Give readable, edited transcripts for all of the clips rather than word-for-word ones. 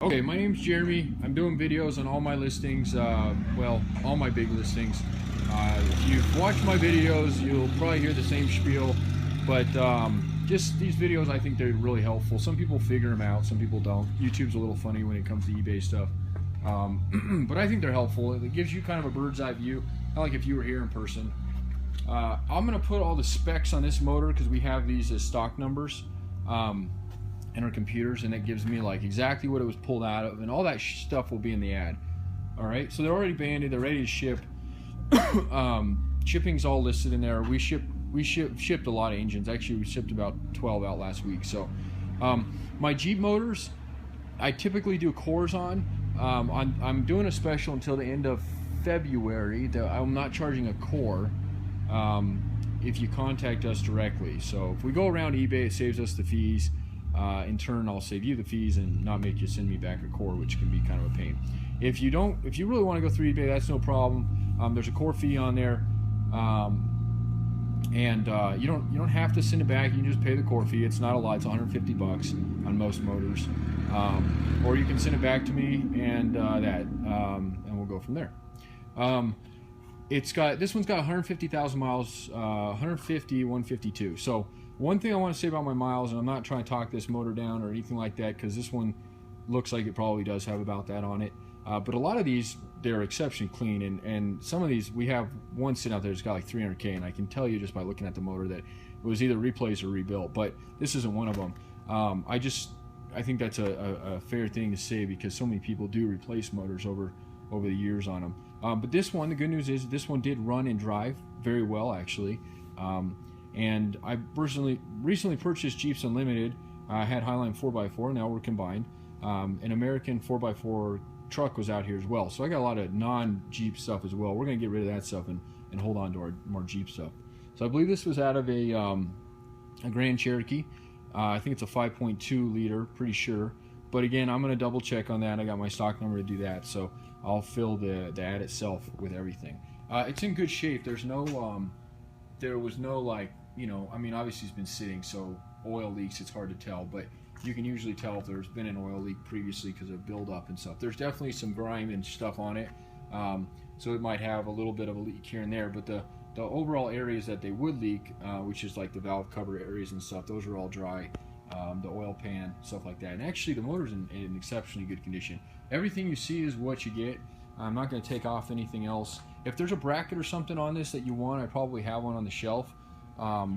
Okay, my name's Jeremy. I'm doing videos on all my listings, well, all my big listings. If you've watched my videos, you'll probably hear the same spiel, but just these videos, I think they're really helpful. Some people figure them out, some people don't. YouTube's a little funny when it comes to eBay stuff, but I think they're helpful. It gives you kind of a bird's eye view, kind of like if you were here in person. I'm going to put all the specs on this motor because we have these as stock numbers. In our computers, and it gives me like exactly what it was pulled out of, and all that stuff will be in the ad. All right, so they're already banded, they're ready to ship. Shipping's all listed in there. We shipped a lot of engines. Actually, we shipped about 12 out last week. So my Jeep motors, I typically do cores on. I'm doing a special until the end of February. I'm not charging a core if you contact us directly. So if we go around eBay, it saves us the fees. In turn, I'll save you the fees and not make you send me back a core, which can be kind of a pain. If you really want to go through eBay, that's no problem. There's a core fee on there, and you don't have to send it back. You can just pay the core fee. It's not a lot. It's 150 bucks on most motors, or you can send it back to me and and we'll go from there. This one's got 150,000 miles, 150, 152. So one thing I want to say about my miles, and I'm not trying to talk this motor down or anything like that, because this one looks like it probably does have about that on it. But a lot of these, they're exceptionally clean, and some of these, we have one sitting out there that's got like 300K, and I can tell you just by looking at the motor that it was either replaced or rebuilt, but this isn't one of them. I think that's a fair thing to say, because so many people do replace motors over the years on them. But this one, the good news is this one did run and drive very well, actually. And I recently purchased Jeeps Unlimited. I had Highline 4x4, now we're combined. An American 4x4 truck was out here as well. So I got a lot of non-Jeep stuff as well. We're going to get rid of that stuff and hold on to our more Jeep stuff. So I believe this was out of a Grand Cherokee. I think it's a 5.2 liter, pretty sure. But again, I'm going to double check on that. I got my stock number to do that. So I'll fill the ad itself with everything. It's in good shape. There was no like, I mean, obviously it's been sitting, so oil leaks, it's hard to tell, but you can usually tell if there's been an oil leak previously because of buildup and stuff. There's definitely some grime and stuff on it, so it might have a little bit of a leak here and there, but the overall areas that they would leak, which is like the valve cover areas and stuff, those are all dry. The oil pan, stuff like that. And actually the motor's in exceptionally good condition. Everything you see is what you get. I'm not going to take off anything else. If there's a bracket or something on this that you want, I probably have one on the shelf.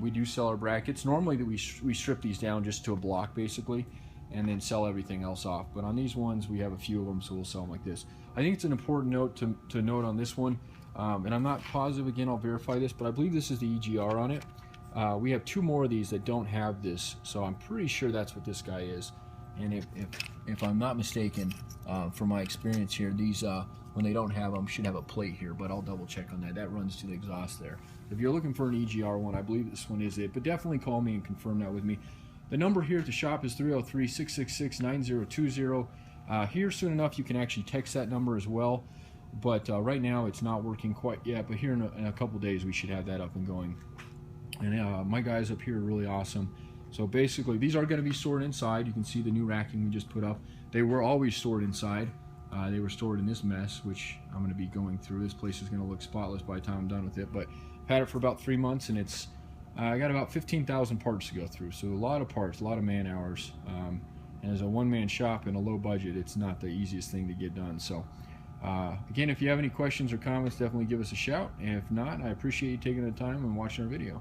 We do sell our brackets. Normally we strip these down just to a block basically, and then sell everything else off. But on these ones we have a few of them, so we'll sell them like this. I think it's an important note to note on this one, and I'm not positive, again I'll verify this, but I believe this is the EGR on it. We have two more of these that don't have this, so I'm pretty sure that's what this guy is. And if I'm not mistaken, from my experience here, these when they don't have them should have a plate here, but I'll double check on that. That runs to the exhaust there. If you're looking for an EGR one, I believe this one is it, but definitely call me and confirm that with me. The number here at the shop is 303-666-9020. Here soon enough you can actually text that number as well, but right now it's not working quite yet, but here in a couple days we should have that up and going. And my guys up here are really awesome. So basically these are going to be stored inside. You can see the new racking we just put up. They were always stored inside. They were stored in this mess, which I'm going to be going through. This place is going to look spotless by the time I'm done with it, but I've had it for about 3 months, and it's I got about 15,000 parts to go through, so a lot of parts, a lot of man hours, and as a one-man shop and a low budget, it's not the easiest thing to get done. So again, if you have any questions or comments, definitely give us a shout, and if not, I appreciate you taking the time and watching our video.